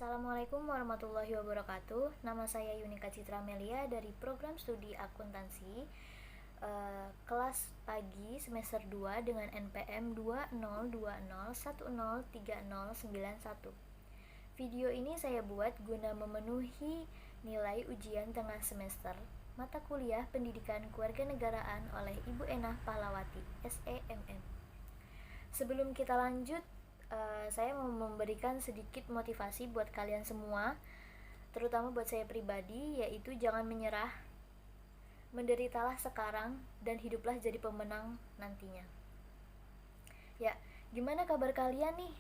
Assalamualaikum warahmatullahi wabarakatuh. Nama saya Yunika Citra Melia dari program studi akuntansi kelas pagi semester 2 dengan NPM 2020103091. Video ini saya buat guna memenuhi nilai ujian tengah semester mata kuliah Pendidikan Kewarganegaraan oleh Ibu Enah Pahlawati, SEMM. Sebelum kita lanjut, saya mau memberikan sedikit motivasi buat kalian semua, terutama buat saya pribadi, yaitu jangan menyerah, menderitalah sekarang, dan hiduplah jadi pemenang nantinya. Ya, gimana kabar kalian nih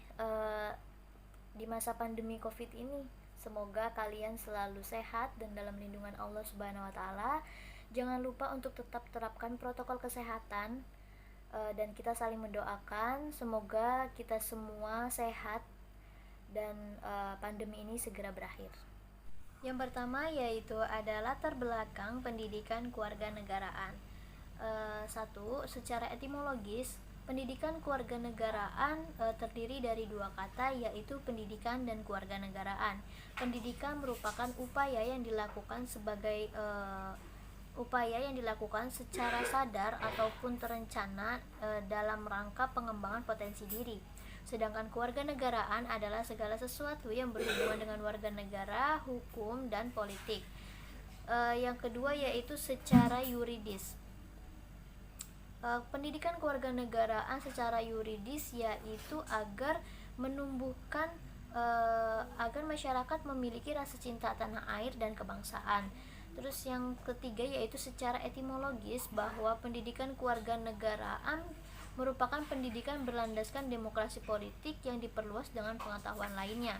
di masa pandemi COVID ini? Semoga kalian selalu sehat dan dalam lindungan Allah Subhanahu wa Ta'ala. Jangan lupa untuk tetap terapkan protokol kesehatan, dan kita saling mendoakan semoga kita semua sehat dan pandemi ini segera berakhir. Yang pertama yaitu ada latar belakang pendidikan kewarganegaraan. Satu, secara etimologis, pendidikan kewarganegaraan terdiri dari dua kata, yaitu pendidikan dan kewarganegaraan. Pendidikan merupakan upaya yang dilakukan secara sadar ataupun terencana dalam rangka pengembangan potensi diri. Sedangkan kewarganegaraan adalah segala sesuatu yang berhubungan dengan warga negara, hukum, dan politik. Yang kedua yaitu secara yuridis. Pendidikan kewarganegaraan secara yuridis yaitu agar menumbuhkan agar masyarakat memiliki rasa cinta tanah air dan kebangsaan. Terus yang ketiga yaitu secara etimologis, bahwa pendidikan kewarganegaraan merupakan pendidikan berlandaskan demokrasi politik yang diperluas dengan pengetahuan lainnya,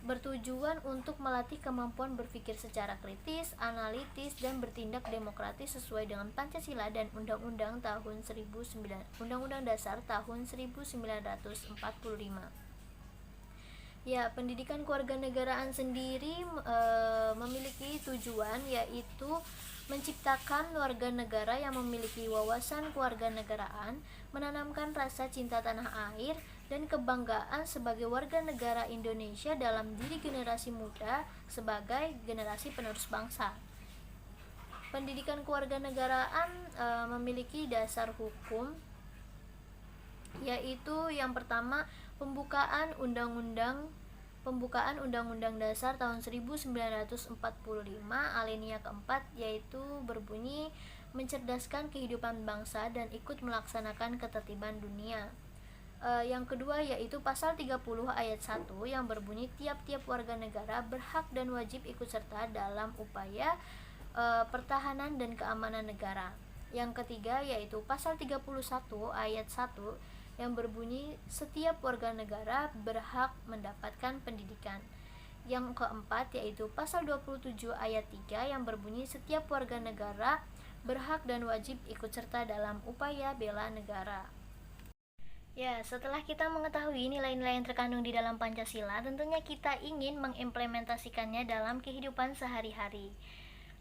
bertujuan untuk melatih kemampuan berpikir secara kritis, analitis, dan bertindak demokratis sesuai dengan Pancasila dan Undang-Undang Dasar tahun 1945. Ya, pendidikan kewarganegaraan sendiri memiliki tujuan yaitu menciptakan warga negara yang memiliki wawasan kewarganegaraan, menanamkan rasa cinta tanah air dan kebanggaan sebagai warga negara Indonesia dalam diri generasi muda sebagai generasi penerus bangsa. Pendidikan kewarganegaraan memiliki dasar hukum, yaitu yang pertama pembukaan Undang-Undang Dasar tahun 1945 alinea keempat, yaitu berbunyi mencerdaskan kehidupan bangsa dan ikut melaksanakan ketertiban dunia. Yang kedua yaitu pasal 30 ayat 1 yang berbunyi tiap-tiap warga negara berhak dan wajib ikut serta dalam upaya pertahanan dan keamanan negara. Yang ketiga yaitu pasal 31 ayat 1 yang berbunyi setiap warga negara berhak mendapatkan pendidikan. Yang keempat yaitu pasal 27 ayat 3 yang berbunyi setiap warga negara berhak dan wajib ikut serta dalam upaya bela negara. Ya, setelah kita mengetahui nilai-nilai yang terkandung di dalam Pancasila, tentunya kita ingin mengimplementasikannya dalam kehidupan sehari-hari.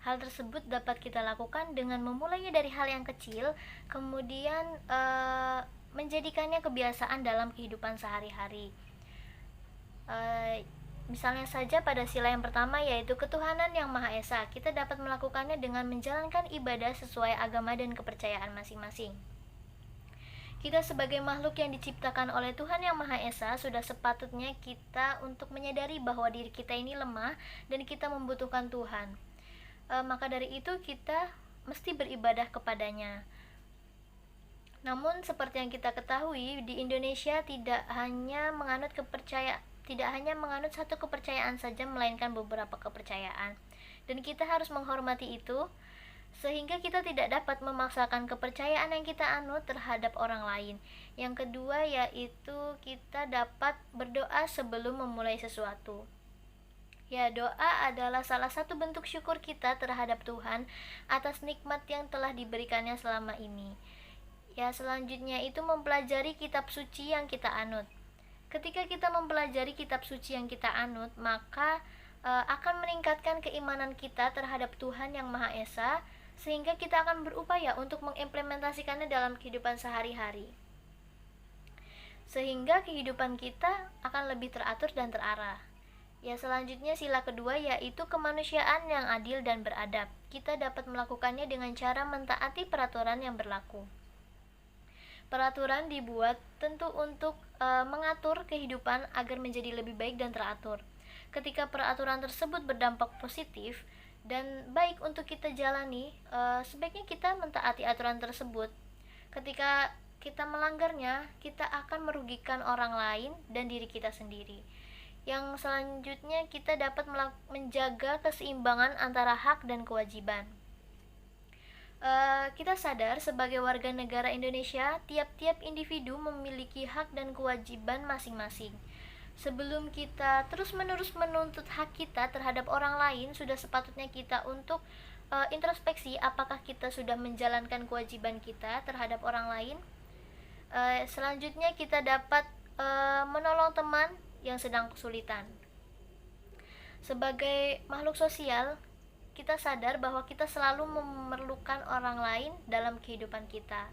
Hal tersebut dapat kita lakukan dengan memulainya dari hal yang kecil, kemudian menjadikannya kebiasaan dalam kehidupan sehari-hari. Misalnya saja pada sila yang pertama yaitu ketuhanan yang Maha Esa, kita dapat melakukannya dengan menjalankan ibadah sesuai agama dan kepercayaan masing-masing. Kita sebagai makhluk yang diciptakan oleh Tuhan yang Maha Esa, sudah sepatutnya kita untuk menyadari bahwa diri kita ini lemah dan kita membutuhkan Tuhan. Maka dari itu kita mesti beribadah kepadanya. Namun seperti yang kita ketahui, di Indonesia tidak hanya menganut satu kepercayaan saja, melainkan beberapa kepercayaan. Dan kita harus menghormati itu, sehingga kita tidak dapat memaksakan kepercayaan yang kita anut terhadap orang lain. Yang kedua yaitu kita dapat berdoa sebelum memulai sesuatu. Ya, doa adalah salah satu bentuk syukur kita terhadap Tuhan atas nikmat yang telah diberikannya selama ini. Ya, selanjutnya itu mempelajari kitab suci yang kita anut. Ketika kita mempelajari kitab suci yang kita anut, maka akan meningkatkan keimanan kita terhadap Tuhan yang Maha Esa, sehingga kita akan berupaya untuk mengimplementasikannya dalam kehidupan sehari-hari. Sehingga kehidupan kita akan lebih teratur dan terarah. Ya, selanjutnya sila kedua yaitu kemanusiaan yang adil dan beradab. Kita dapat melakukannya dengan cara mentaati peraturan yang berlaku. Peraturan dibuat tentu untuk mengatur kehidupan agar menjadi lebih baik dan teratur. Ketika peraturan tersebut berdampak positif dan baik untuk kita jalani, sebaiknya kita mentaati aturan tersebut. Ketika kita melanggarnya, kita akan merugikan orang lain dan diri kita sendiri. Yang selanjutnya, kita dapat menjaga keseimbangan antara hak dan kewajiban. Kita sadar sebagai warga negara Indonesia, tiap-tiap individu memiliki hak dan kewajiban masing-masing. Sebelum kita terus-menerus menuntut hak kita terhadap orang lain, sudah sepatutnya kita untuk introspeksi apakah kita sudah menjalankan kewajiban kita terhadap orang lain. Selanjutnya, kita dapat menolong teman yang sedang kesulitan. Sebagai makhluk sosial, kita sadar bahwa kita selalu memerlukan orang lain dalam kehidupan kita.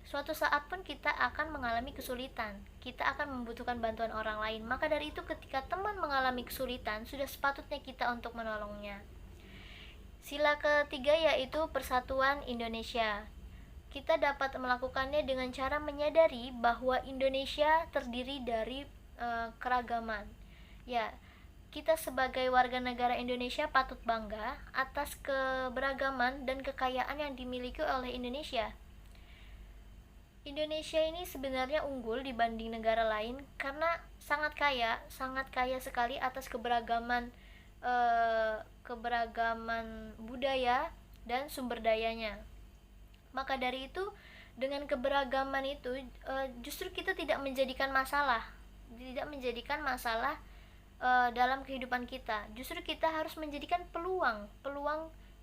Suatu saat pun kita akan mengalami kesulitan, kita akan membutuhkan bantuan orang lain. Maka dari itu, ketika teman mengalami kesulitan, sudah sepatutnya kita untuk menolongnya. Sila ketiga yaitu persatuan Indonesia. Kita dapat melakukannya dengan cara menyadari bahwa Indonesia terdiri dari keragaman. Ya, kita sebagai warga negara Indonesia patut bangga atas keberagaman dan kekayaan yang dimiliki oleh Indonesia. Indonesia ini sebenarnya unggul dibanding negara lain karena sangat kaya sekali atas keberagaman budaya dan sumber dayanya. Maka dari itu, dengan keberagaman itu justru kita tidak menjadikan masalah dalam kehidupan kita. Justru kita harus menjadikan peluang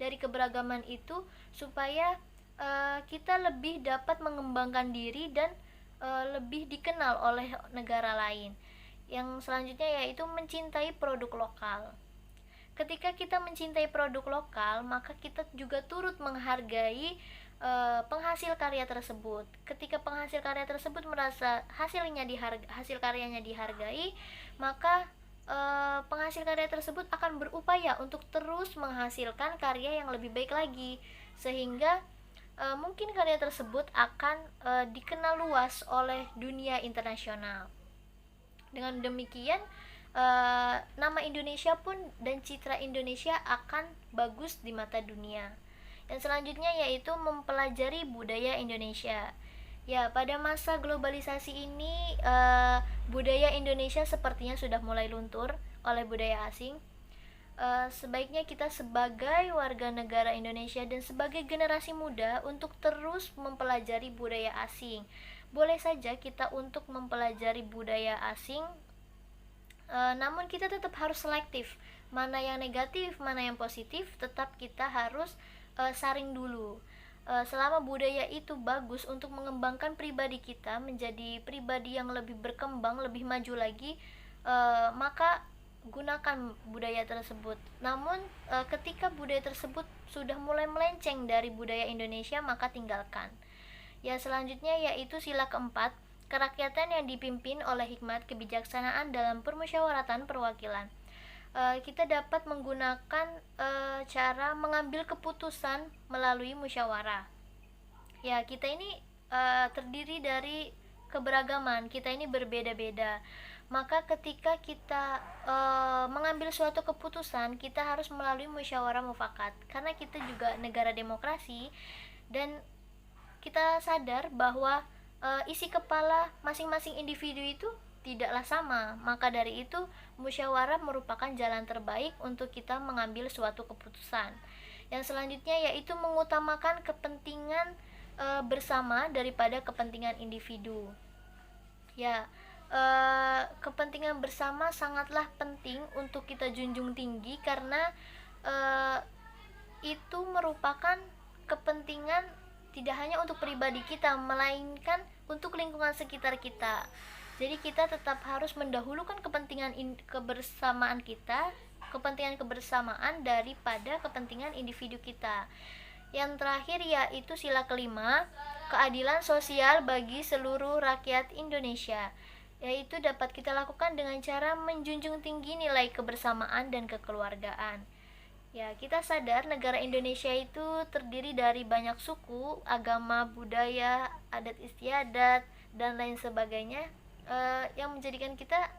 dari keberagaman itu supaya kita lebih dapat mengembangkan diri dan lebih dikenal oleh negara lain. Yang selanjutnya yaitu mencintai produk lokal. Ketika kita mencintai produk lokal, maka kita juga turut menghargai penghasil karya tersebut. Ketika penghasil karya tersebut merasa hasil karyanya dihargai, maka penghasil karya tersebut akan berupaya untuk terus menghasilkan karya yang lebih baik lagi, sehingga mungkin karya tersebut akan dikenal luas oleh dunia internasional. Dengan demikian, nama Indonesia pun dan citra Indonesia akan bagus di mata dunia. Dan selanjutnya yaitu mempelajari budaya Indonesia. Ya, pada masa globalisasi ini budaya Indonesia sepertinya sudah mulai luntur oleh budaya asing. Sebaiknya kita sebagai warga negara Indonesia dan sebagai generasi muda untuk terus mempelajari budaya asing. Boleh saja kita untuk mempelajari budaya asing, namun kita tetap harus selektif. Mana yang negatif, mana yang positif, tetap kita harus saring dulu. Selama budaya itu bagus untuk mengembangkan pribadi kita menjadi pribadi yang lebih berkembang, lebih maju lagi, maka gunakan budaya tersebut. Namun ketika budaya tersebut sudah mulai melenceng dari budaya Indonesia, maka tinggalkan. Ya, selanjutnya yaitu sila keempat, kerakyatan yang dipimpin oleh hikmat kebijaksanaan dalam permusyawaratan perwakilan. Kita dapat menggunakan cara mengambil keputusan melalui musyawarah. Ya, kita ini terdiri dari keberagaman, kita ini berbeda-beda. Maka ketika kita mengambil suatu keputusan, kita harus melalui musyawarah mufakat. Karena kita juga negara demokrasi dan kita sadar bahwa isi kepala masing-masing individu itu tidaklah sama. Maka dari itu, musyawarah merupakan jalan terbaik untuk kita mengambil suatu keputusan. Yang selanjutnya yaitu mengutamakan kepentingan bersama daripada kepentingan individu. Ya, kepentingan bersama sangatlah penting untuk kita junjung tinggi karena itu merupakan kepentingan tidak hanya untuk pribadi kita, melainkan untuk lingkungan sekitar kita. Jadi kita tetap harus mendahulukan kepentingan kebersamaan kita, kepentingan kebersamaan daripada kepentingan individu kita. Yang terakhir yaitu sila kelima, keadilan sosial bagi seluruh rakyat Indonesia. yaitu dapat kita lakukan dengan cara menjunjung tinggi nilai kebersamaan dan kekeluargaan. Ya, kita sadar negara Indonesia itu terdiri dari banyak suku, agama, budaya, adat istiadat, dan lain sebagainya, yang menjadikan kita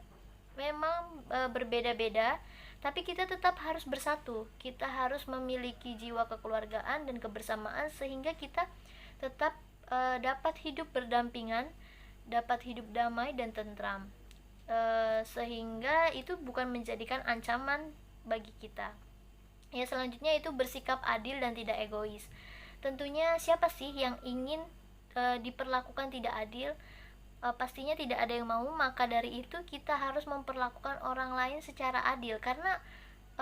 memang berbeda-beda, tapi kita tetap harus bersatu. Kita harus memiliki jiwa kekeluargaan dan kebersamaan sehingga kita tetap dapat hidup berdampingan, dapat hidup damai dan tentram, sehingga itu bukan menjadikan ancaman bagi kita. Ya, selanjutnya itu bersikap adil dan tidak egois. Tentunya siapa sih yang ingin diperlakukan tidak adil? Pastinya tidak ada yang mau. Maka dari itu kita harus memperlakukan orang lain secara adil, karena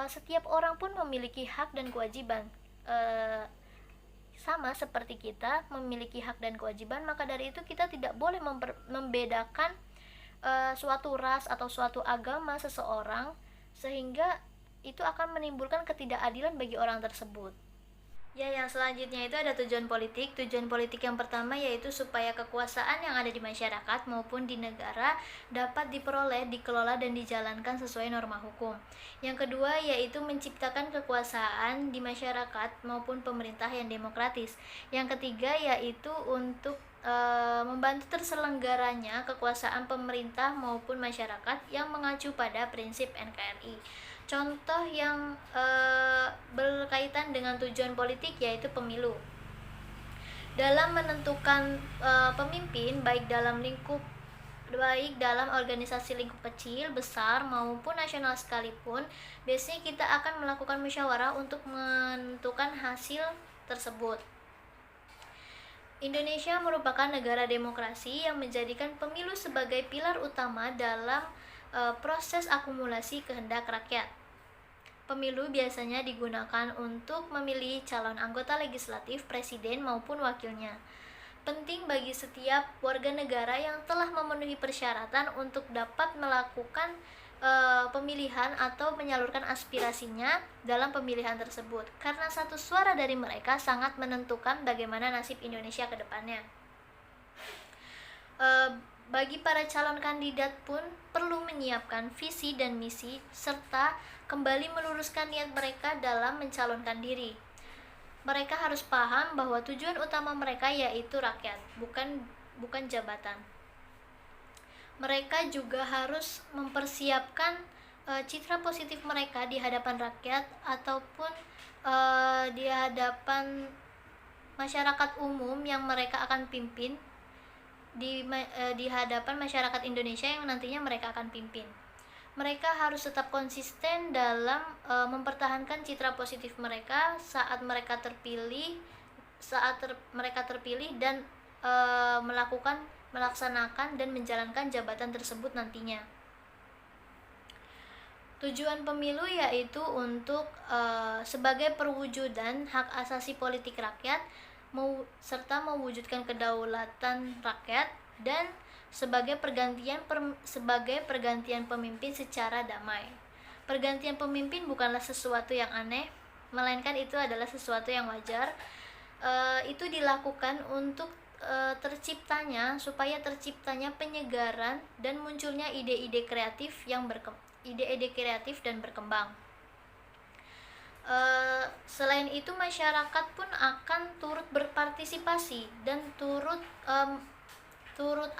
setiap orang pun memiliki hak dan kewajiban, sama seperti kita memiliki hak dan kewajiban. Maka dari itu kita tidak boleh membedakan suatu ras atau suatu agama seseorang, sehingga itu akan menimbulkan ketidakadilan bagi orang tersebut. Ya, yang selanjutnya itu ada tujuan politik. Tujuan politik yang pertama yaitu supaya kekuasaan yang ada di masyarakat maupun di negara dapat diperoleh, dikelola, dan dijalankan sesuai norma hukum. Yang kedua yaitu menciptakan kekuasaan di masyarakat maupun pemerintah yang demokratis. Yang ketiga yaitu untuk membantu terselenggaranya kekuasaan pemerintah maupun masyarakat yang mengacu pada prinsip NKRI. Contoh yang berkaitan dengan tujuan politik yaitu pemilu. Dalam menentukan pemimpin, baik dalam organisasi lingkup kecil, besar, maupun nasional sekalipun, biasanya kita akan melakukan musyawarah untuk menentukan hasil tersebut. Indonesia merupakan negara demokrasi yang menjadikan pemilu sebagai pilar utama dalam proses akumulasi kehendak rakyat. Pemilu biasanya digunakan untuk memilih calon anggota legislatif, presiden maupun wakilnya. Penting bagi setiap warga negara yang telah memenuhi persyaratan untuk dapat melakukan pemilihan atau menyalurkan aspirasinya dalam pemilihan tersebut, karena satu suara dari mereka sangat menentukan bagaimana nasib Indonesia ke depannya. Bagi para calon kandidat pun perlu menyiapkan visi dan misi serta kembali meluruskan niat mereka dalam mencalonkan diri. Mereka harus paham bahwa tujuan utama mereka yaitu rakyat, bukan jabatan. Mereka juga harus mempersiapkan citra positif mereka di hadapan rakyat ataupun di hadapan masyarakat umum yang mereka akan pimpin, di hadapan masyarakat Indonesia yang nantinya mereka akan pimpin. Mereka harus tetap konsisten dalam mempertahankan citra positif mereka saat mereka terpilih, dan melaksanakan dan menjalankan jabatan tersebut nantinya. Tujuan pemilu yaitu untuk sebagai perwujudan hak asasi politik rakyat, serta mewujudkan kedaulatan rakyat, dan sebagai pergantian pemimpin secara damai. Pergantian pemimpin bukanlah sesuatu yang aneh, melainkan itu adalah sesuatu yang wajar. Itu dilakukan untuk supaya terciptanya penyegaran dan munculnya ide-ide kreatif dan berkembang. Selain itu, masyarakat pun akan turut berpartisipasi dan turut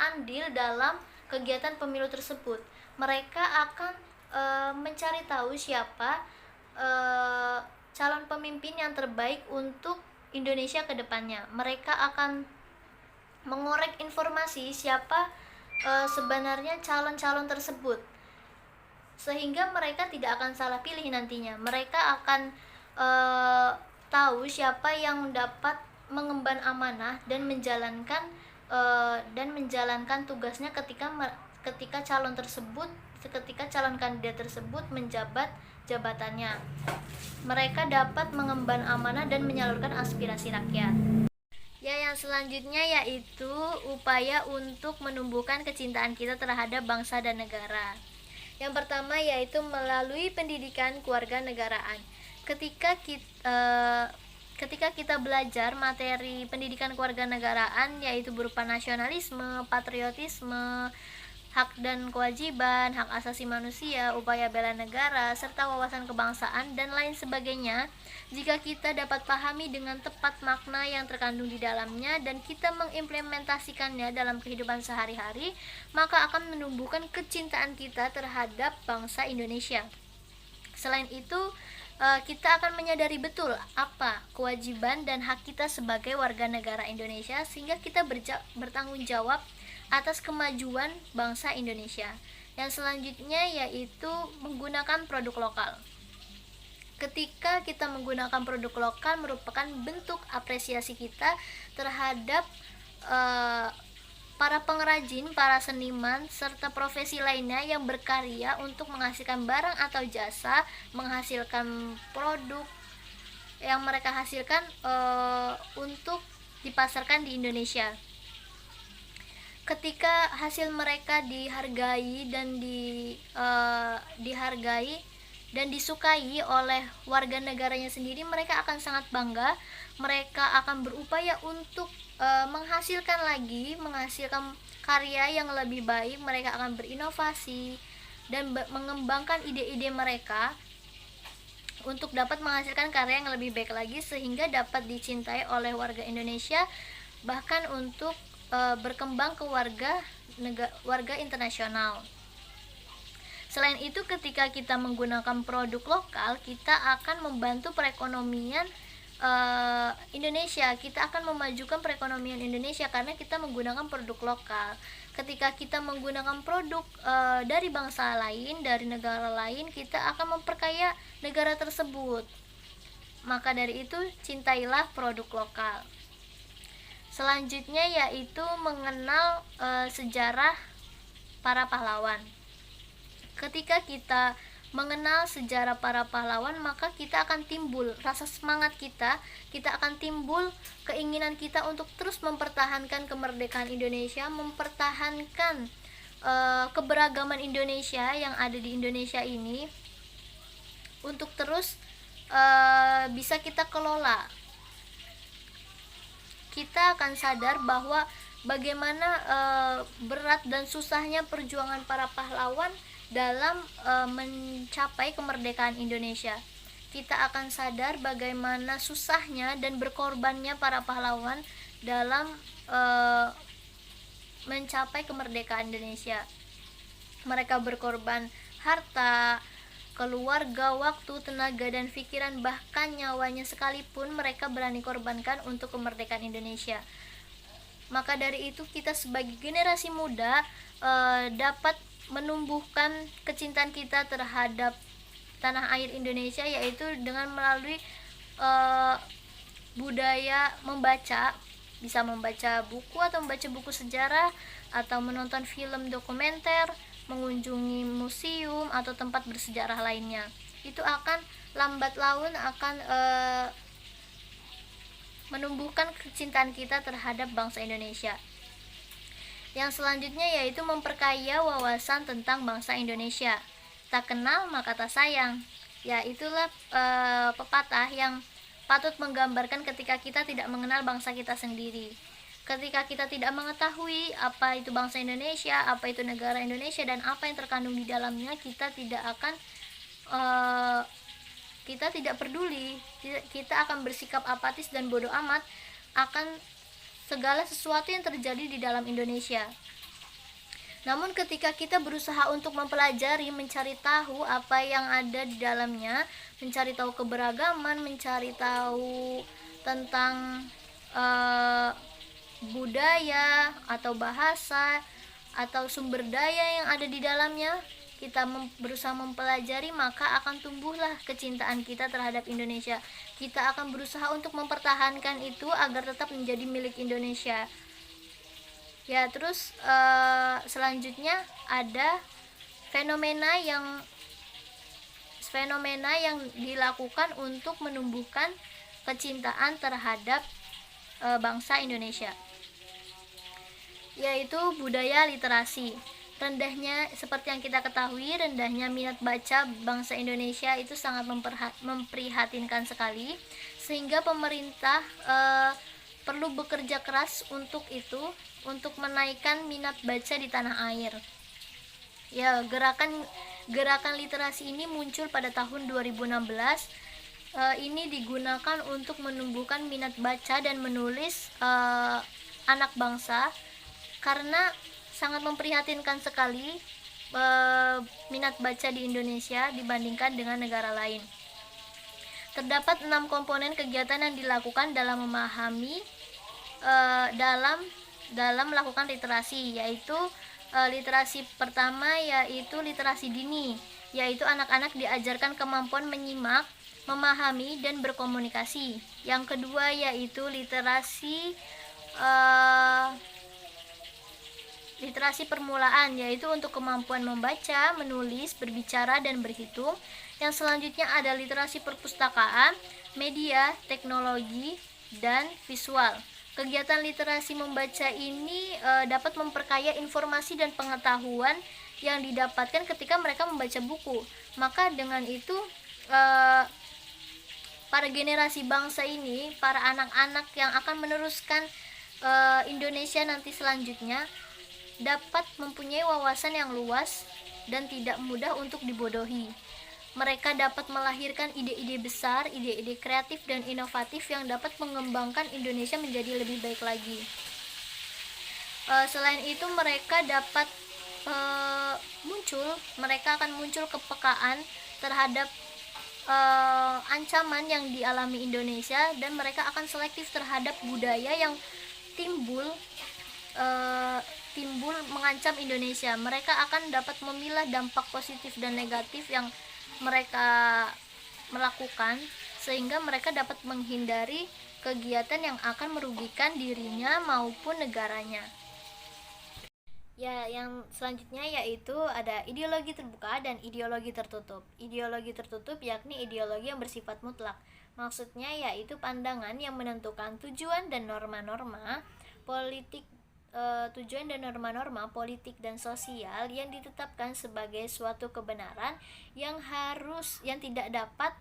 andil dalam kegiatan pemilu tersebut. Mereka akan mencari tahu siapa calon pemimpin yang terbaik untuk Indonesia ke depannya. Mereka akan mengorek informasi siapa sebenarnya calon-calon tersebut, sehingga mereka tidak akan salah pilih nantinya. Mereka akan tahu siapa yang dapat mengemban amanah dan menjalankan tugasnya ketika calon kandidat tersebut menjabat jabatannya. Mereka dapat mengemban amanah dan menyalurkan aspirasi rakyat. Ya, yang selanjutnya yaitu upaya untuk menumbuhkan kecintaan kita terhadap bangsa dan negara. Yang pertama yaitu melalui pendidikan kewarganegaraan. Ketika kita belajar materi pendidikan kewarganegaraan, yaitu berupa nasionalisme, patriotisme, hak dan kewajiban, hak asasi manusia, upaya bela negara, serta wawasan kebangsaan, dan lain sebagainya. Jika kita dapat pahami dengan tepat makna yang terkandung di dalamnya dan kita mengimplementasikannya dalam kehidupan sehari-hari, maka akan menumbuhkan kecintaan kita terhadap bangsa Indonesia. Selain itu, kita akan menyadari betul apa kewajiban dan hak kita sebagai warga negara Indonesia, sehingga kita bertanggung jawab atas kemajuan bangsa Indonesia. Yang selanjutnya yaitu menggunakan produk lokal. Ketika kita menggunakan produk lokal merupakan bentuk apresiasi kita terhadap para pengrajin, para seniman, serta profesi lainnya yang berkarya untuk menghasilkan barang atau jasa, menghasilkan produk yang mereka hasilkan untuk dipasarkan di Indonesia. Ketika hasil mereka dihargai dan disukai oleh warga negaranya sendiri, mereka akan sangat bangga. Mereka akan berupaya untuk menghasilkan karya yang lebih baik. Mereka akan berinovasi dan mengembangkan ide-ide mereka untuk dapat menghasilkan karya yang lebih baik lagi, sehingga dapat dicintai oleh warga Indonesia, bahkan untuk berkembang ke warga internasional. Selain itu, ketika kita menggunakan produk lokal, kita akan membantu perekonomian Indonesia. Kita akan memajukan perekonomian Indonesia karena kita menggunakan produk lokal. Ketika kita menggunakan produk dari bangsa lain, dari negara lain, kita akan memperkaya negara tersebut. Maka dari itu, cintailah produk lokal. Selanjutnya yaitu mengenal sejarah para pahlawan. Ketika kita mengenal sejarah para pahlawan, maka kita akan timbul rasa semangat kita akan timbul keinginan kita untuk terus mempertahankan kemerdekaan Indonesia, mempertahankan keberagaman Indonesia yang ada di Indonesia ini, untuk terus bisa kita kelola. Kita akan sadar bahwa bagaimana berat dan susahnya perjuangan para pahlawan dalam mencapai kemerdekaan Indonesia. Kita akan sadar bagaimana susahnya dan berkorbannya para pahlawan dalam mencapai kemerdekaan Indonesia. Mereka berkorban harta, keluarga, waktu, tenaga, dan pikiran, bahkan nyawanya sekalipun mereka berani korbankan untuk kemerdekaan Indonesia. Maka dari itu, kita sebagai generasi muda dapat menumbuhkan kecintaan kita terhadap tanah air Indonesia, yaitu dengan melalui budaya membaca. Bisa membaca buku atau membaca buku sejarah, atau menonton film dokumenter, mengunjungi museum atau tempat bersejarah lainnya. Itu akan lambat laun akan menumbuhkan kecintaan kita terhadap bangsa Indonesia. Yang selanjutnya yaitu memperkaya wawasan tentang bangsa Indonesia. Tak kenal maka tak sayang. Ya, itulah pepatah yang patut menggambarkan ketika kita tidak mengenal bangsa kita sendiri. Ketika kita tidak mengetahui apa itu bangsa Indonesia, apa itu negara Indonesia, dan apa yang terkandung di dalamnya, kita tidak peduli. Kita akan bersikap apatis dan bodoh amat akan segala sesuatu yang terjadi di dalam Indonesia. Namun ketika kita berusaha untuk mempelajari, mencari tahu apa yang ada di dalamnya, mencari tahu keberagaman, mencari tahu tentang budaya atau bahasa atau sumber daya yang ada di dalamnya, kita berusaha mempelajari, maka akan tumbuhlah kecintaan kita terhadap Indonesia. Kita akan berusaha untuk mempertahankan itu agar tetap menjadi milik Indonesia. Ya, terus selanjutnya ada fenomena yang dilakukan untuk menumbuhkan kecintaan terhadap bangsa Indonesia, yaitu budaya literasi. Seperti yang kita ketahui, rendahnya minat baca bangsa Indonesia itu sangat memprihatinkan sekali, sehingga pemerintah perlu bekerja keras untuk menaikkan minat baca di tanah air. Ya, gerakan literasi ini muncul pada tahun 2016. Ini digunakan untuk menumbuhkan minat baca dan menulis anak bangsa, karena sangat memprihatinkan sekali minat baca di Indonesia dibandingkan dengan negara lain. Terdapat 6 komponen kegiatan yang dilakukan dalam memahami dalam melakukan literasi, yaitu literasi pertama yaitu literasi dini, yaitu anak-anak diajarkan kemampuan menyimak, memahami, dan berkomunikasi. Yang kedua yaitu literasi permulaan, yaitu untuk kemampuan membaca, menulis, berbicara, dan berhitung. Yang selanjutnya ada literasi perpustakaan, media, teknologi, dan visual. Kegiatan literasi membaca ini dapat memperkaya informasi dan pengetahuan yang didapatkan ketika mereka membaca buku. Maka dengan itu para generasi bangsa ini, para anak-anak yang akan meneruskan Indonesia nanti selanjutnya, dapat mempunyai wawasan yang luas dan tidak mudah untuk dibodohi. Mereka dapat melahirkan ide-ide besar, ide-ide kreatif dan inovatif yang dapat mengembangkan Indonesia menjadi lebih baik lagi. Selain itu mereka dapat mereka akan muncul kepekaan terhadap ancaman yang dialami Indonesia, dan mereka akan selektif terhadap budaya yang timbul mengancam Indonesia. Mereka akan dapat memilah dampak positif dan negatif yang mereka melakukan, sehingga mereka dapat menghindari kegiatan yang akan merugikan dirinya maupun negaranya. Ya, yang selanjutnya yaitu ada ideologi terbuka dan ideologi tertutup. Ideologi tertutup yakni ideologi yang bersifat mutlak. Maksudnya yaitu pandangan yang menentukan tujuan dan norma-norma politik politik dan sosial yang ditetapkan sebagai suatu kebenaran yang tidak dapat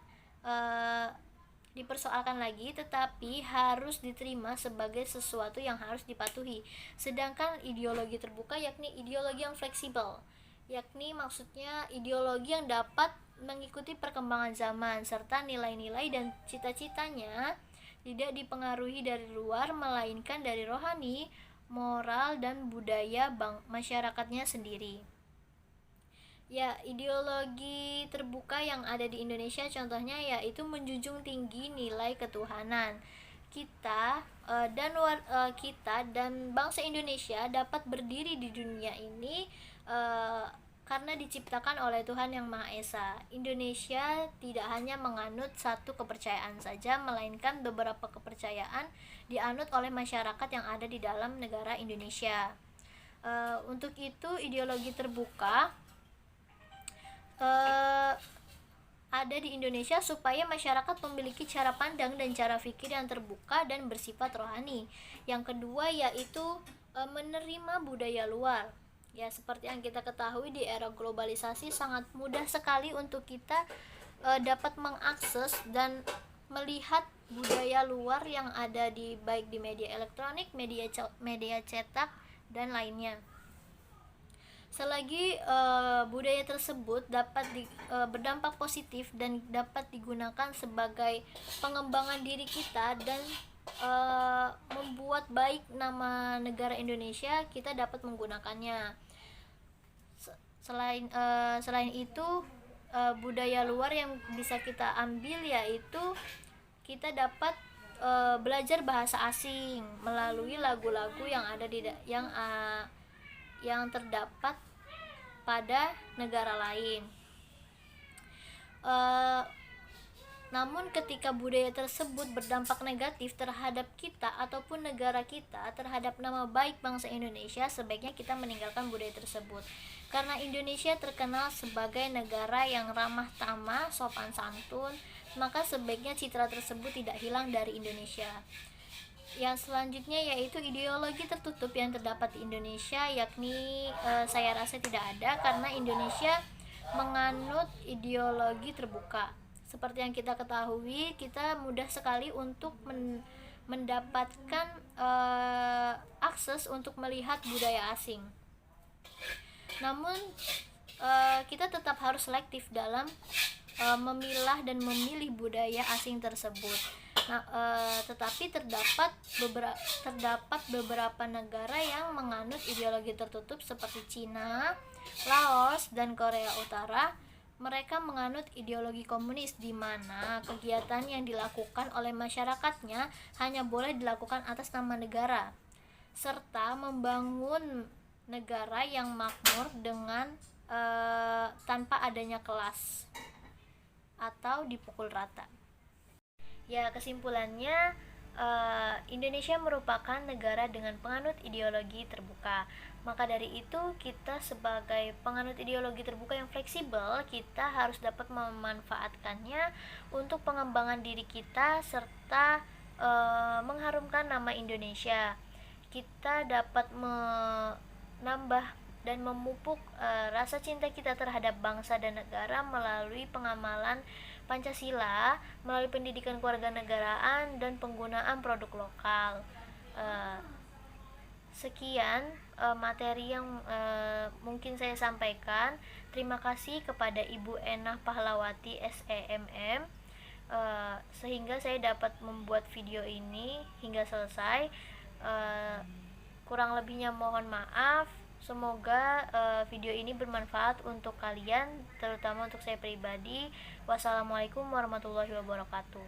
dipersoalkan lagi, tetapi harus diterima sebagai sesuatu yang harus dipatuhi. Sedangkan ideologi terbuka yakni ideologi yang fleksibel, yakni maksudnya ideologi yang dapat mengikuti perkembangan zaman serta nilai-nilai dan cita-citanya tidak dipengaruhi dari luar, melainkan dari rohani, moral, dan budaya masyarakatnya sendiri. Ya, ideologi terbuka yang ada di Indonesia contohnya yaitu menjunjung tinggi nilai ketuhanan. Kita dan bangsa Indonesia dapat berdiri di dunia ini karena diciptakan oleh Tuhan Yang Maha Esa. Indonesia tidak hanya menganut satu kepercayaan saja, melainkan beberapa kepercayaan dianut oleh masyarakat yang ada di dalam negara Indonesia. Untuk itu ideologi terbuka ada di Indonesia supaya masyarakat memiliki cara pandang dan cara pikir yang terbuka dan bersifat rohani. Yang kedua yaitu menerima budaya luar. Ya, seperti yang kita ketahui di era globalisasi sangat mudah sekali untuk kita dapat mengakses dan melihat budaya luar yang ada baik di media elektronik, media cetak, dan lainnya. Selagi budaya tersebut dapat berdampak positif dan dapat digunakan sebagai pengembangan diri kita dan membuat baik nama negara Indonesia, kita dapat menggunakannya. Selain itu budaya luar yang bisa kita ambil yaitu kita dapat belajar bahasa asing melalui lagu-lagu yang ada yang terdapat pada negara lain. Namun ketika budaya tersebut berdampak negatif terhadap kita ataupun negara kita, terhadap nama baik bangsa Indonesia, sebaiknya kita meninggalkan budaya tersebut. Karena Indonesia terkenal sebagai negara yang ramah tamah, sopan santun, maka sebaiknya citra tersebut tidak hilang dari Indonesia. Yang selanjutnya yaitu ideologi tertutup yang terdapat di Indonesia, yakni saya rasa tidak ada, karena Indonesia menganut ideologi terbuka. Seperti yang kita ketahui, kita mudah sekali untuk mendapatkan akses untuk melihat budaya asing. Namun kita tetap harus selektif dalam memilah dan memilih budaya asing tersebut. Nah, tetapi terdapat beberapa negara yang menganut ideologi tertutup seperti Cina, Laos, dan Korea Utara. Mereka menganut ideologi komunis di mana kegiatan yang dilakukan oleh masyarakatnya hanya boleh dilakukan atas nama negara, serta membangun negara yang makmur dengan tanpa adanya kelas atau dipukul rata. Ya, kesimpulannya Indonesia merupakan negara dengan penganut ideologi terbuka. Maka dari itu, kita sebagai penganut ideologi terbuka yang fleksibel, kita harus dapat memanfaatkannya untuk pengembangan diri kita serta mengharumkan nama Indonesia. Kita dapat menambah dan memupuk rasa cinta kita terhadap bangsa dan negara melalui pengamalan Pancasila, melalui pendidikan kewarganegaraan dan penggunaan produk lokal. Sekian materi yang mungkin saya sampaikan. Terima kasih kepada Ibu Enah Pahlawati SEMM sehingga saya dapat membuat video ini hingga selesai. Kurang lebihnya mohon maaf. Semoga video ini bermanfaat untuk kalian, terutama untuk saya pribadi. Wassalamualaikum warahmatullahi wabarakatuh.